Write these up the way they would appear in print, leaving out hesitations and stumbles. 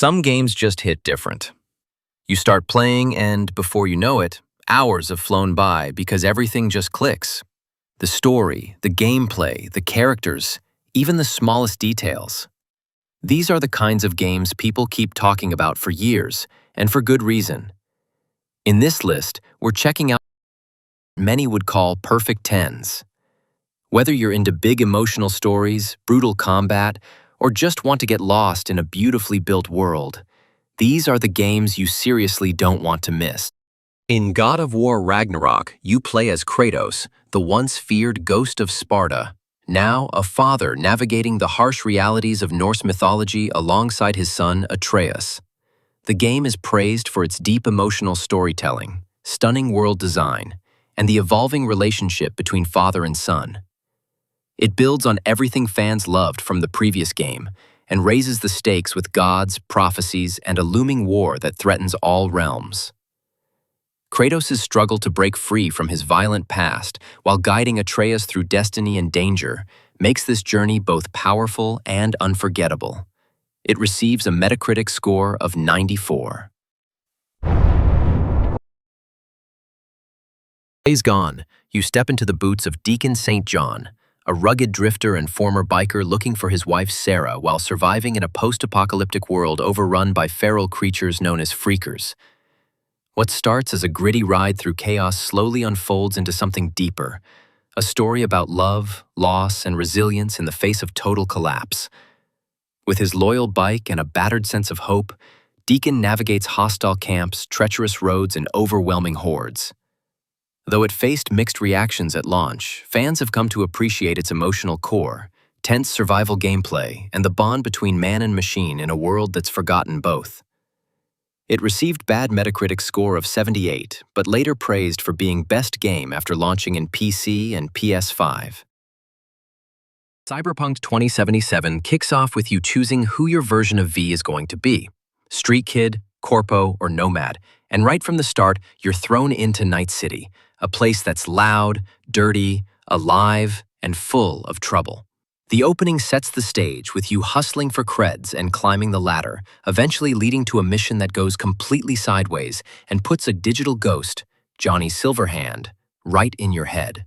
Some games just hit different. You start playing and, before you know it, hours have flown by because everything just clicks. The story, the gameplay, the characters, even the smallest details. These are the kinds of games people keep talking about for years, and for good reason. In this list, we're checking out what many would call perfect tens. Whether you're into big emotional stories, brutal combat, or just want to get lost in a beautifully built world, these are the games you seriously don't want to miss. In God of War Ragnarok, you play as Kratos, the once feared ghost of Sparta, now a father navigating the harsh realities of Norse mythology alongside his son Atreus. The game is praised for its deep emotional storytelling, stunning world design, and the evolving relationship between father and son. It builds on everything fans loved from the previous game and raises the stakes with gods, prophecies, and a looming war that threatens all realms. Kratos' struggle to break free from his violent past while guiding Atreus through destiny and danger makes this journey both powerful and unforgettable. It receives a Metacritic score of 94. Days gone, you step into the boots of Deacon St. John, a rugged drifter and former biker looking for his wife Sarah while surviving in a post-apocalyptic world overrun by feral creatures known as freakers. What starts as a gritty ride through chaos slowly unfolds into something deeper, a story about love, loss, and resilience in the face of total collapse. With his loyal bike and a battered sense of hope, Deacon navigates hostile camps, treacherous roads, and overwhelming hordes. Though it faced mixed reactions at launch, fans have come to appreciate its emotional core, tense survival gameplay, and the bond between man and machine in a world that's forgotten both. It received bad Metacritic score of 78, but later praised for being best game after launching in PC and PS5. Cyberpunk 2077 kicks off with you choosing who your version of V is going to be, Street Kid, Corpo, or Nomad, and right from the start, you're thrown into Night City, a place that's loud, dirty, alive, and full of trouble. The opening sets the stage with you hustling for creds and climbing the ladder, eventually leading to a mission that goes completely sideways and puts a digital ghost, Johnny Silverhand, right in your head.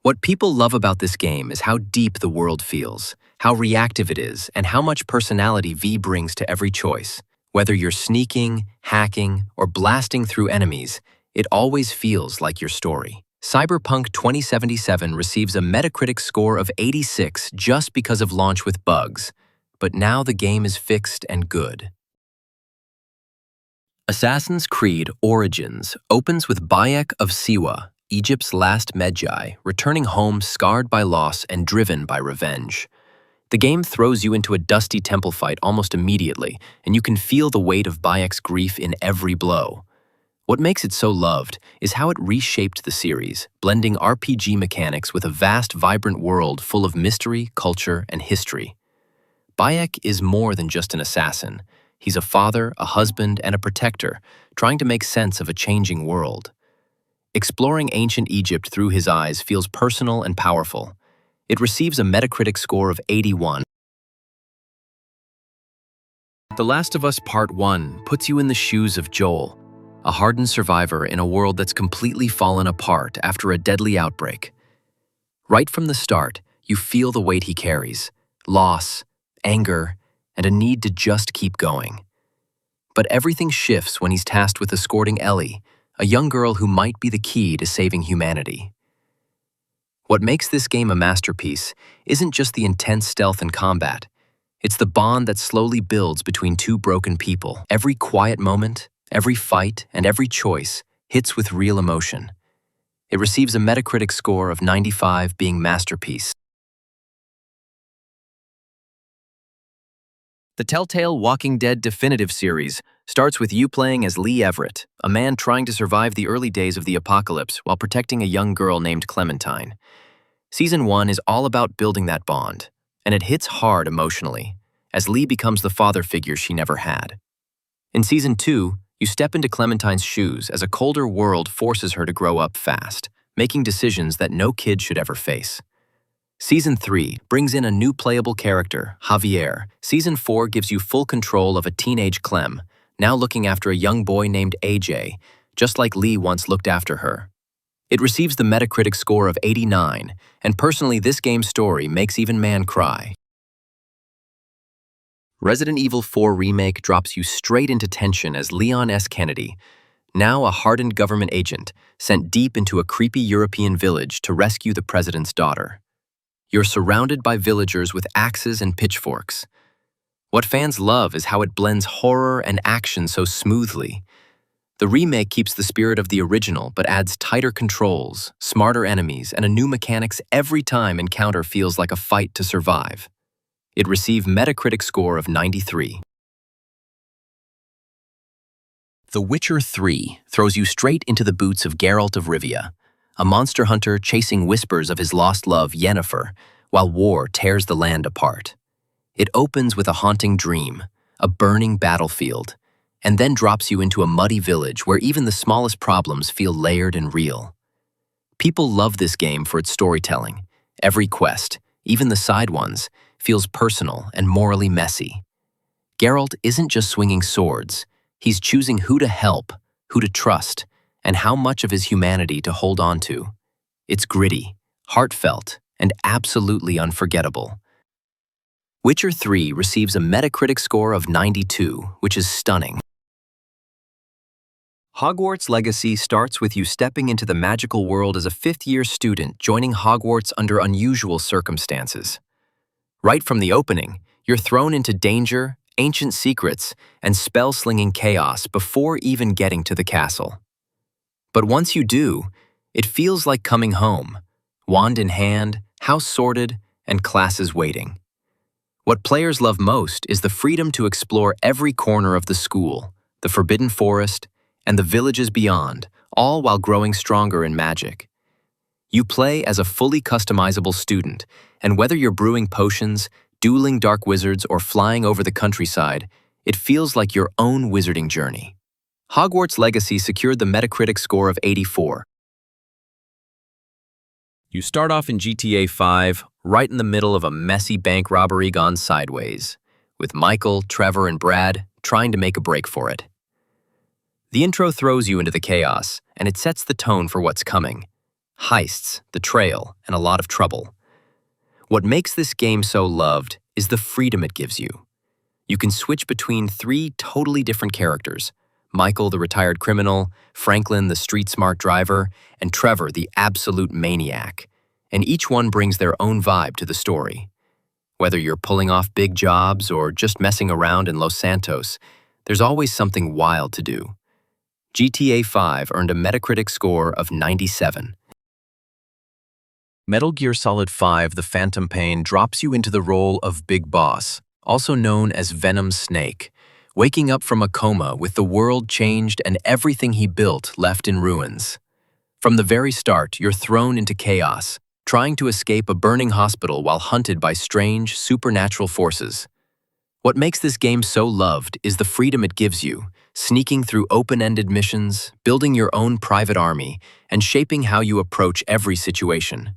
What people love about this game is how deep the world feels, how reactive it is, and how much personality V brings to every choice. Whether you're sneaking, hacking, or blasting through enemies, it always feels like your story. Cyberpunk 2077 receives a Metacritic score of 86 just because of launch with bugs, but now the game is fixed and good. Assassin's Creed Origins opens with Bayek of Siwa, Egypt's last Medjay, returning home scarred by loss and driven by revenge. The game throws you into a dusty temple fight almost immediately, and you can feel the weight of Bayek's grief in every blow. What makes it so loved is how it reshaped the series, blending RPG mechanics with a vast, vibrant world full of mystery, culture, and history. Bayek is more than just an assassin. He's a father, a husband, and a protector, trying to make sense of a changing world. Exploring ancient Egypt through his eyes feels personal and powerful. It receives a Metacritic score of 81. The Last of Us Part 1 puts you in the shoes of Joel, a hardened survivor in a world that's completely fallen apart after a deadly outbreak. Right from the start, you feel the weight he carries, loss, anger, and a need to just keep going. But everything shifts when he's tasked with escorting Ellie, a young girl who might be the key to saving humanity. What makes this game a masterpiece isn't just the intense stealth and combat. It's the bond that slowly builds between two broken people. Every quiet moment, every fight, and every choice hits with real emotion. It receives a Metacritic score of 95, being masterpiece. The Telltale Walking Dead Definitive Series starts with you playing as Lee Everett, a man trying to survive the early days of the apocalypse while protecting a young girl named Clementine. Season 1 is all about building that bond, and it hits hard emotionally, as Lee becomes the father figure she never had. In Season 2, you step into Clementine's shoes as a colder world forces her to grow up fast, making decisions that no kid should ever face. Season 3 brings in a new playable character, Javier. Season 4 gives you full control of a teenage Clem, now looking after a young boy named AJ, just like Lee once looked after her. It receives the Metacritic score of 89, and personally this game's story makes even man cry. Resident Evil 4 Remake drops you straight into tension as Leon S. Kennedy, now a hardened government agent, sent deep into a creepy European village to rescue the president's daughter. You're surrounded by villagers with axes and pitchforks. What fans love is how it blends horror and action so smoothly. The remake keeps the spirit of the original but adds tighter controls, smarter enemies, and a new mechanics every time encounter feels like a fight to survive. It received Metacritic score of 93. The Witcher 3 throws you straight into the boots of Geralt of Rivia, a monster hunter chasing whispers of his lost love Yennefer, while war tears the land apart. It opens with a haunting dream, a burning battlefield, and then drops you into a muddy village where even the smallest problems feel layered and real. People love this game for its storytelling. Every quest, even the side ones, feels personal and morally messy. Geralt isn't just swinging swords, he's choosing who to help, who to trust, and how much of his humanity to hold on to. It's gritty, heartfelt, and absolutely unforgettable. Witcher 3 receives a Metacritic score of 92, which is stunning. Hogwarts Legacy starts with you stepping into the magical world as a fifth-year student joining Hogwarts under unusual circumstances. Right from the opening, you're thrown into danger, ancient secrets, and spell-slinging chaos before even getting to the castle. But once you do, it feels like coming home, wand in hand, house sorted, and classes waiting. What players love most is the freedom to explore every corner of the school, the Forbidden Forest, and the villages beyond, all while growing stronger in magic. You play as a fully customizable student, and whether you're brewing potions, dueling dark wizards, or flying over the countryside, it feels like your own wizarding journey. Hogwarts Legacy secured the Metacritic score of 84. You start off in GTA 5, right in the middle of a messy bank robbery gone sideways, with Michael, Trevor, and Brad trying to make a break for it. The intro throws you into the chaos, and it sets the tone for what's coming. Heists, the trail, and a lot of trouble. What makes this game so loved is the freedom it gives you. You can switch between 3 totally different characters: Michael, the retired criminal, Franklin, the street-smart driver, and Trevor, the absolute maniac. And each one brings their own vibe to the story. Whether you're pulling off big jobs or just messing around in Los Santos, there's always something wild to do. GTA 5 earned a Metacritic score of 97. Metal Gear Solid 5: The Phantom Pain drops you into the role of Big Boss, also known as Venom Snake, waking up from a coma with the world changed and everything he built left in ruins. From the very start, you're thrown into chaos, trying to escape a burning hospital while hunted by strange, supernatural forces. What makes this game so loved is the freedom it gives you, sneaking through open-ended missions, building your own private army, and shaping how you approach every situation.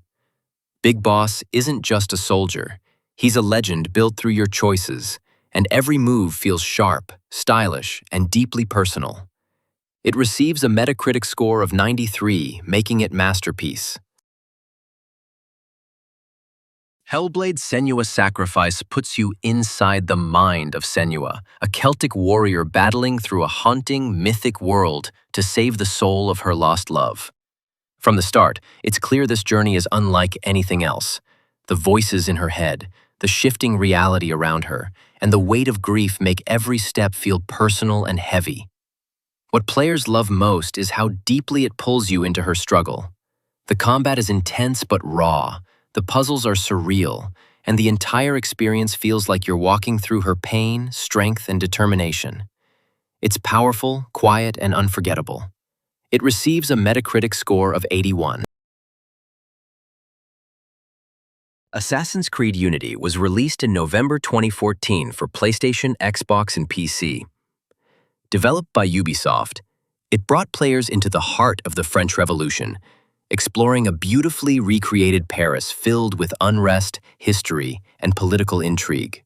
Big Boss isn't just a soldier. He's a legend built through your choices, and every move feels sharp, stylish, and deeply personal. It receives a Metacritic score of 93, making it masterpiece. Hellblade: Senua's Sacrifice puts you inside the mind of Senua, a Celtic warrior battling through a haunting, mythic world to save the soul of her lost love. From the start, it's clear this journey is unlike anything else. The voices in her head, the shifting reality around her, and the weight of grief make every step feel personal and heavy. What players love most is how deeply it pulls you into her struggle. The combat is intense but raw, the puzzles are surreal, and the entire experience feels like you're walking through her pain, strength, and determination. It's powerful, quiet, and unforgettable. It receives a Metacritic score of 81. Assassin's Creed Unity was released in November 2014 for PlayStation, Xbox, and PC. Developed by Ubisoft, it brought players into the heart of the French Revolution, exploring a beautifully recreated Paris filled with unrest, history, and political intrigue.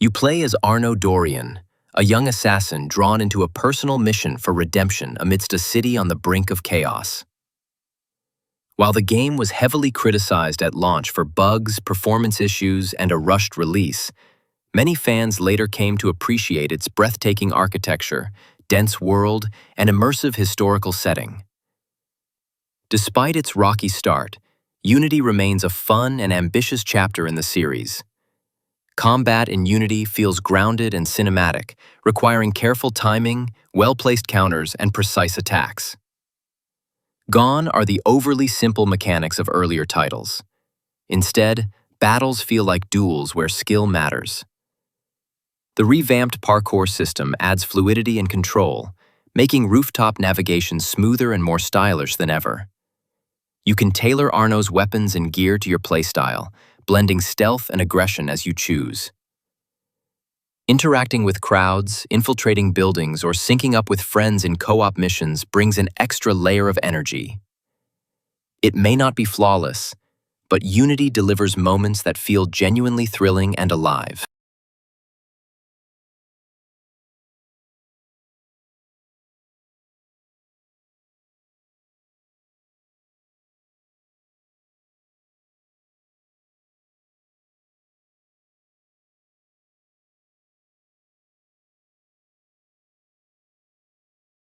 You play as Arnaud Dorian, a young assassin drawn into a personal mission for redemption amidst a city on the brink of chaos. While the game was heavily criticized at launch for bugs, performance issues, and a rushed release, many fans later came to appreciate its breathtaking architecture, dense world, and immersive historical setting. Despite its rocky start, Unity remains a fun and ambitious chapter in the series. Combat in Unity feels grounded and cinematic, requiring careful timing, well-placed counters, and precise attacks. Gone are the overly simple mechanics of earlier titles. Instead, battles feel like duels where skill matters. The revamped parkour system adds fluidity and control, making rooftop navigation smoother and more stylish than ever. You can tailor Arnaud's weapons and gear to your playstyle, blending stealth and aggression as you choose. Interacting with crowds, infiltrating buildings, or syncing up with friends in co-op missions brings an extra layer of energy. It may not be flawless, but Unity delivers moments that feel genuinely thrilling and alive.